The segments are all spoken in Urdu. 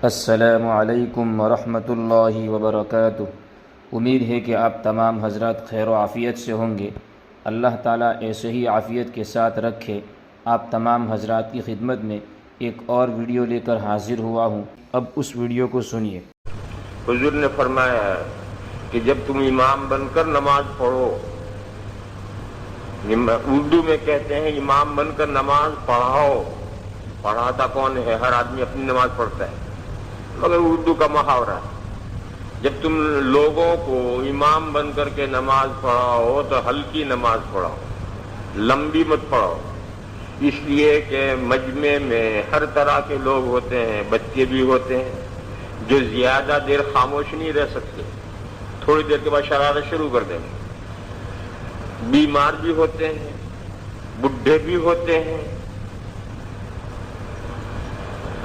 السلام علیکم ورحمۃ اللہ وبرکاتہ۔ امید ہے کہ آپ تمام حضرات خیر و عافیت سے ہوں گے۔ اللہ تعالیٰ ایسے ہی عافیت کے ساتھ رکھے۔ آپ تمام حضرات کی خدمت میں ایک اور ویڈیو لے کر حاضر ہوا ہوں۔ اب اس ویڈیو کو سنیے۔ حضور نے فرمایا ہے کہ جب تم امام بن کر نماز پڑھو، اردو میں کہتے ہیں امام بن کر نماز پڑھاؤ۔ پڑھاتا کون ہے؟ ہر آدمی اپنی نماز پڑھتا ہے، مگر اردو کا محاورہ ہے۔ جب تم لوگوں کو امام بن کر کے نماز پڑھاؤ تو ہلکی نماز پڑھاؤ، لمبی مت پڑھاؤ، اس لیے کہ مجمع میں ہر طرح کے لوگ ہوتے ہیں، بچے بھی ہوتے ہیں جو زیادہ دیر خاموش نہیں رہ سکتے، تھوڑی دیر کے بعد شرارت شروع کر دیں گے، بیمار بھی ہوتے ہیں، بڈھے بھی ہوتے ہیں،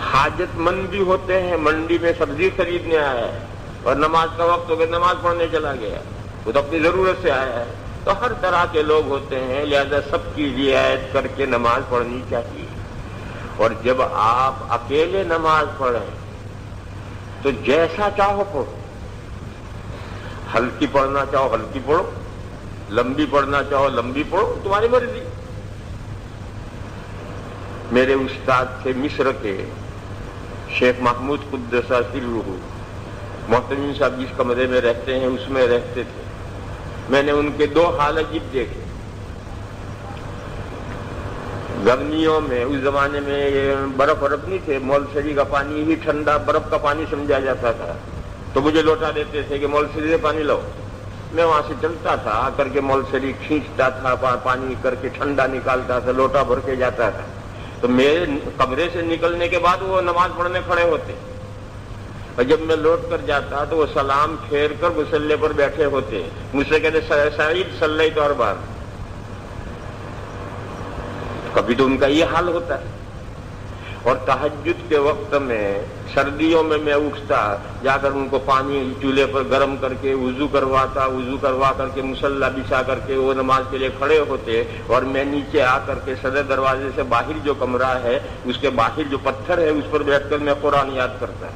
حاجت مند بھی ہوتے ہیں، منڈی میں سبزی خریدنے آیا ہے اور نماز کا وقت ہو گیا، نماز پڑھنے چلا گیا، وہ تو اپنی ضرورت سے آیا ہے۔ تو ہر طرح کے لوگ ہوتے ہیں، لہذا سب کی رعایت کر کے نماز پڑھنی چاہیے۔ اور جب آپ اکیلے نماز پڑھیں تو جیسا چاہو پڑھو، ہلکی پڑھنا چاہو ہلکی پڑھو، لمبی پڑھنا چاہو لمبی پڑھو، تمہاری مرضی۔ میرے استاد تھے مصر کے شیخ محمود قدس سرہ، محتمین صاحب جس کمرے میں رہتے ہیں اس میں رہتے تھے۔ میں نے ان کے دو حال عجیب دیکھے۔ گرمیوں میں اس زمانے میں برف نہیں تھے، مولسری کا پانی ہی ٹھنڈا برف کا پانی سمجھا جاتا تھا، تو مجھے لوٹا دیتے تھے کہ مولسری سے پانی لاؤ۔ میں وہاں سے چلتا تھا، آ کر کے مولسری کھینچتا تھا، پانی کر کے ٹھنڈا نکالتا تھا، لوٹا بھر کے جاتا تھا۔ تو میرے کمرے سے نکلنے کے بعد وہ نماز پڑھنے کھڑے ہوتے، اور جب میں لوٹ کر جاتا تو وہ سلام پھیر کر مصلی پر بیٹھے ہوتے، مجھ سے کہتے سعید صلیت اور بار۔ کبھی تو ان کا یہ حال ہوتا ہے۔ اور تہجد کے وقت میں سردیوں میں اٹھتا، جا کر ان کو پانی چولہے پر گرم کر کے وضو کرواتا، وضو کروا کر کے مصلی بچھا کر کے وہ نماز کے لیے کھڑے ہوتے، اور میں نیچے آ کر کے صدر دروازے سے باہر جو کمرہ ہے اس کے باہر جو پتھر ہے اس پر بیٹھ کر میں قرآن یاد کرتا۔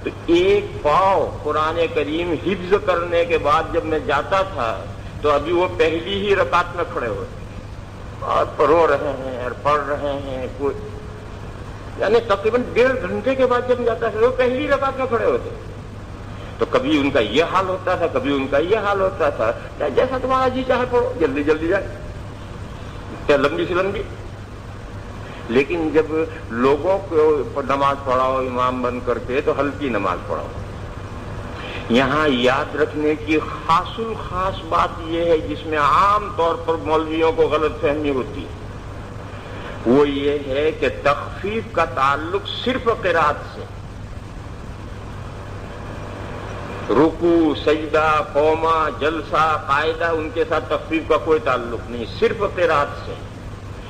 تو ایک پاؤں قرآن کریم حفظ کرنے کے بعد جب میں جاتا تھا تو ابھی وہ پہلی ہی رکعت میں کھڑے ہوتے اور رو رہے ہیں اور پڑھ رہے ہیں، یعنی تقریباً 1.5 گھنٹے کے بعد جب جاتا ہے وہ پہلی رکعت میں کھڑے ہوتے۔ تو کبھی ان کا یہ حال ہوتا تھا، کبھی ان کا یہ حال ہوتا تھا، جیسا تمہارا جی چاہے پڑھو، جلدی جلدی جائے، کیا لمبی سے لمبی۔ لیکن جب لوگوں کو نماز پڑھاؤ امام بن کر کے تو ہلکی نماز پڑھاؤ۔ یہاں یاد رکھنے کی خاص الخاص بات یہ ہے جس میں عام طور پر مولویوں کو غلط فہمی ہوتی ہے، وہ یہ ہے کہ تخفیف کا تعلق صرف قرات سے، رکوع، سجدہ، قومہ، جلسہ، قاعدہ، ان کے ساتھ تخفیف کا کوئی تعلق نہیں، صرف قرات سے۔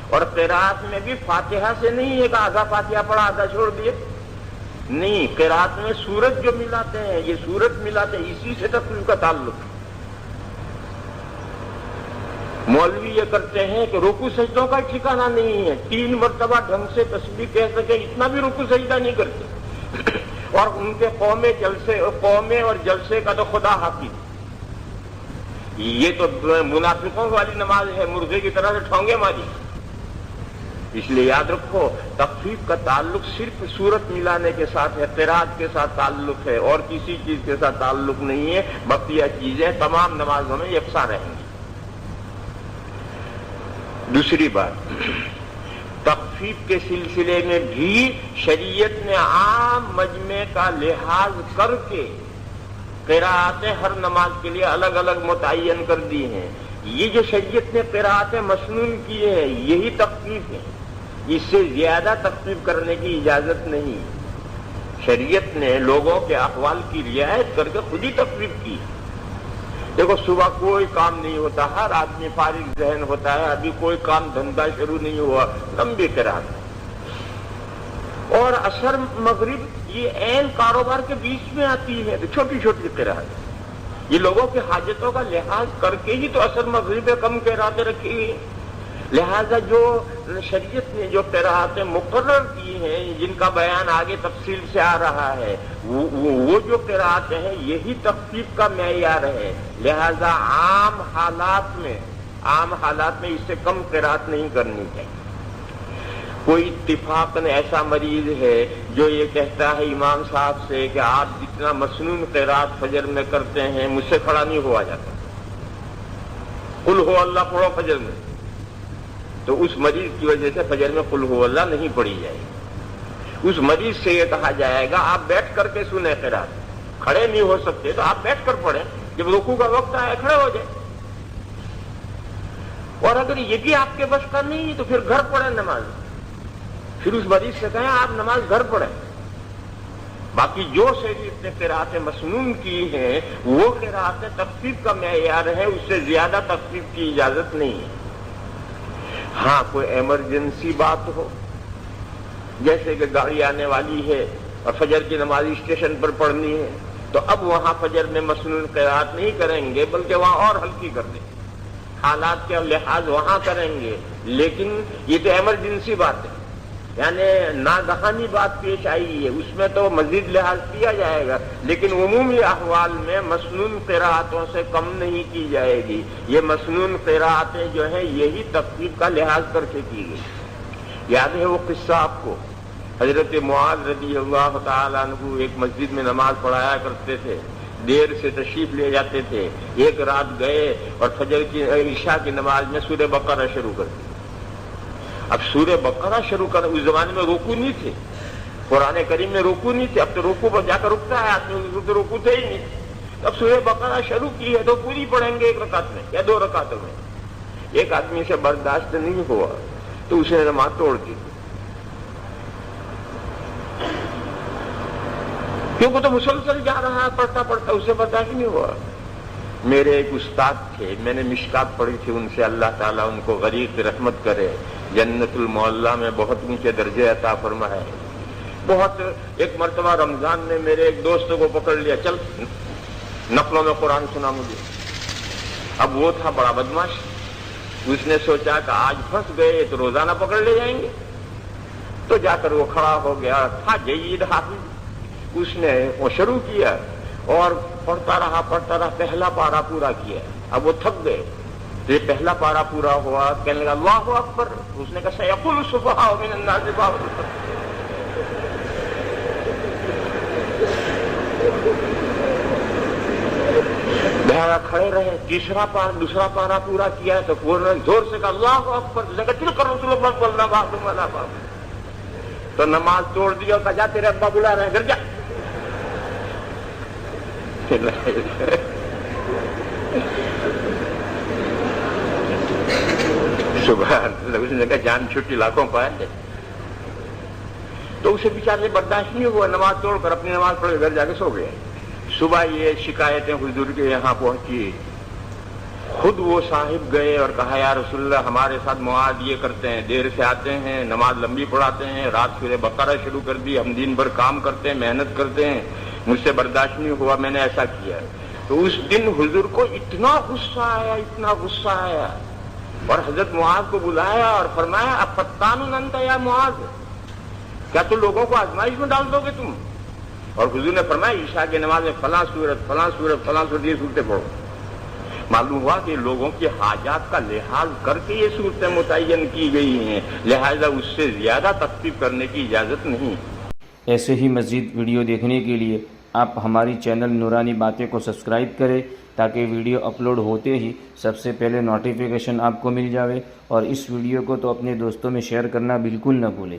اور قرات میں بھی فاتحہ سے نہیں ہے کہ آدھا فاتحہ پڑھا آدھا چھوڑ دیے، نہیں، قرات میں سورت جو ملاتے ہیں، یہ سورت ملاتے ہیں، اسی سے تخفیف کا تعلق ہے۔ مولوی یہ کرتے ہیں کہ رکوع سجدوں کا ٹھکانہ نہیں ہے، 3 مرتبہ ڈھنگ سے تسبیح کہہ سکے اتنا بھی رکوع سجدہ نہیں کرتے، اور ان کے قومے اور جلسے کا تو خدا حافظ۔ یہ تو منافقوں والی نماز ہے، مردے کی طرح سے ٹھونگے ماری۔ اس لیے یاد رکھو تخفیف کا تعلق صرف سورت ملانے کے ساتھ ہے، قرات کے ساتھ تعلق ہے، اور کسی چیز کے ساتھ تعلق نہیں ہے۔ بقیہ چیزیں تمام نمازوں میں یکساں رہیں گی۔ دوسری بات، تخفیف کے سلسلے میں بھی شریعت نے عام مجمع کا لحاظ کر کے قراءتیں ہر نماز کے لیے الگ الگ متعین کر دی ہیں۔ یہ جو شریعت نے قراءتیں مسنون کی ہیں یہی تخفیف ہے، اس سے زیادہ تخفیف کرنے کی اجازت نہیں۔ شریعت نے لوگوں کے احوال کی رعایت کر کے خود ہی تخفیف کی۔ دیکھو صبح کوئی کام نہیں ہوتا، ہر آدمی فارغ ذہن ہوتا ہے، ابھی کوئی کام دھندا شروع نہیں ہوا، لمبی قرات، اور عصر مغرب یہ عین کاروبار کے بیچ میں آتی ہے، تو چھوٹی چھوٹی قرات۔ یہ لوگوں کی حاجتوں کا لحاظ کر کے ہی تو عصر مغرب کم قراتیں رکھی ہوئی۔ لہذا جو شریعت نے جو قراءتیں مقرر کی ہیں جن کا بیان آگے تفصیل سے آ رہا ہے وہ جو قراءتیں ہیں یہی تخفیف کا معیار ہے. لہذا عام حالات میں اس سے کم قراءت نہیں کرنی چاہیے. کوئی اتفاقاً ایسا مریض ہے جو یہ کہتا ہے امام صاحب سے کہ آپ جتنا مسنون قراءت فجر میں کرتے ہیں مجھ سے کھڑا نہیں ہوا جاتا، قل ہو اللہ پڑھو فجر میں، تو اس مریض کی وجہ سے فجر میں قل ہو اللہ نہیں پڑھی جائے گی. اس مریض سے یہ کہا جائے گا آپ بیٹھ کر کے سنیں قراءت، کھڑے نہیں ہو سکتے تو آپ بیٹھ کر پڑھیں، جب رکوع کا وقت آئے کھڑے ہو جائیں. اور اگر یہ بھی آپ کے بس کا نہیں تو پھر گھر پڑھیں نماز، پھر اس مریض سے کہیں آپ نماز گھر پڑھیں. باقی جو شریعت نے قراءتیں مسنون کی ہیں وہ قراءتیں تخفیف کا معیار ہے، اس سے زیادہ تخفیف کی اجازت نہیں ہے. ہاں کوئی ایمرجنسی بات ہو، جیسے کہ گاڑی آنے والی ہے اور فجر کی نماز اسٹیشن پر پڑھنی ہے، تو اب وہاں فجر میں مسنون قراءت نہیں کریں گے بلکہ وہاں اور ہلکی کر دیں گے، حالات کے لحاظ وہاں کریں گے. لیکن یہ تو ایمرجنسی بات ہے، یعنی ناگہانی بات پیش آئی ہے، اس میں تو مزید لحاظ کیا جائے گا، لیکن عمومی احوال میں مسنون قراءتوں سے کم نہیں کی جائے گی. یہ مسنون قراءتیں جو ہیں یہی تخفیف کا لحاظ کر کے کی گئی. یاد ہے وہ قصہ آپ کو، حضرت معاذ رضی اللہ تعالیٰ عنہ ایک مسجد میں نماز پڑھایا کرتے تھے، دیر سے تشریف لے جاتے تھے. ایک رات گئے اور فجر کی عشاء کی نماز میں سورہ بقرہ شروع کر دی. اب سورہ بقرہ شروع کر، اس زمانے میں رکوع نہیں تھے، قرآن کریم میں رکوع نہیں تھے. اب تو رکوع پر جا کر رکتا ہے آدمی، تو رکوع تھے ہی نہیں. اب سورہ بقرہ شروع کی ہے تو پوری پڑھیں گے ایک رکعت میں یا 2 رکعتوں میں. ایک آدمی سے برداشت نہیں ہوا تو اس نے نماز توڑ دی، کیونکہ تو مسلسل جا رہا پڑھتا اسے برداشت نہیں ہوا. میرے ایک استاد تھے، میں نے مشکات پڑھی تھی ان سے، اللہ تعالیٰ ان کو غریق رحمت کرے، جنت المعلا میں بہت اونچے درجے عطا فرمائے. بہت ایک مرتبہ رمضان میں میرے ایک دوست کو پکڑ لیا، چل نفلوں میں قرآن سنا مجھے. اب وہ تھا بڑا بدماش، اس نے سوچا کہ آج پھنس گئے تو روزانہ پکڑ لے جائیں گے، تو جا کر وہ کھڑا ہو گیا. تھا جید حافظ، اس نے وہ شروع کیا اور پڑھتا رہا پہلا پارا پورا کیا. اب وہ تھک گئے، یہ پہلا پارا پورا ہوا، کہنے لگا اللہ اکبر. اس نے کہا سیقول السفہاء من الناس بہرا کھڑے رہے. دوسرا پارا پورا کیا تو وہ زور سے کہا اللہ اکبر. اس نے کہا تلک الرسول اللہ صلی اللہ علیہ وسلم. تو نماز توڑ دیا اور کہا جا تیرے ابا بلا رہے ہیں گھر جا. سبحان اللہ. اس نے کہا جان چھٹی لاکھوں پائے. تو اسے بیچارے برداشت نہیں ہوا، نماز توڑ کر اپنی نماز پڑھ کے گھر جا کے سو گئے. صبح یہ شکایتیں حضور کے یہاں پہنچی. خود وہ صاحب گئے اور کہا یا رسول اللہ ہمارے ساتھ معاذ یہ کرتے ہیں، دیر سے آتے ہیں، نماز لمبی پڑھاتے ہیں، رات سورہ بقرہ شروع کر دی، ہم دن بھر کام کرتے ہیں، محنت کرتے ہیں، مجھ سے برداشت نہیں ہوا، میں نے ایسا کیا. تو اس دن حضور کو اتنا غصہ آیا اور حضرت معاذ کو بلایا اور فرمایا افتان انت یا معاذ، کیا تو لوگوں کو آزمائش میں ڈال دو گے تم؟ اور حضور نے فرمایا عشاء کی نماز میں فلاں سورت یہ صورتیں پڑھو. معلوم ہوا کہ لوگوں کی حاجات کا لحاظ کر کے یہ صورتیں متعین کی گئی ہیں، لہذا اس سے زیادہ تخفیف کرنے کی اجازت نہیں. ایسے ہی مزید ویڈیو دیکھنے کے لیے آپ ہماری چینل نورانی باتیں کو سبسکرائب کریں تاکہ ویڈیو اپلوڈ ہوتے ہی سب سے پہلے نوٹیفیکیشن آپ کو مل جاوے. اور اس ویڈیو کو تو اپنے دوستوں میں شیئر کرنا بالکل نہ بھولیں.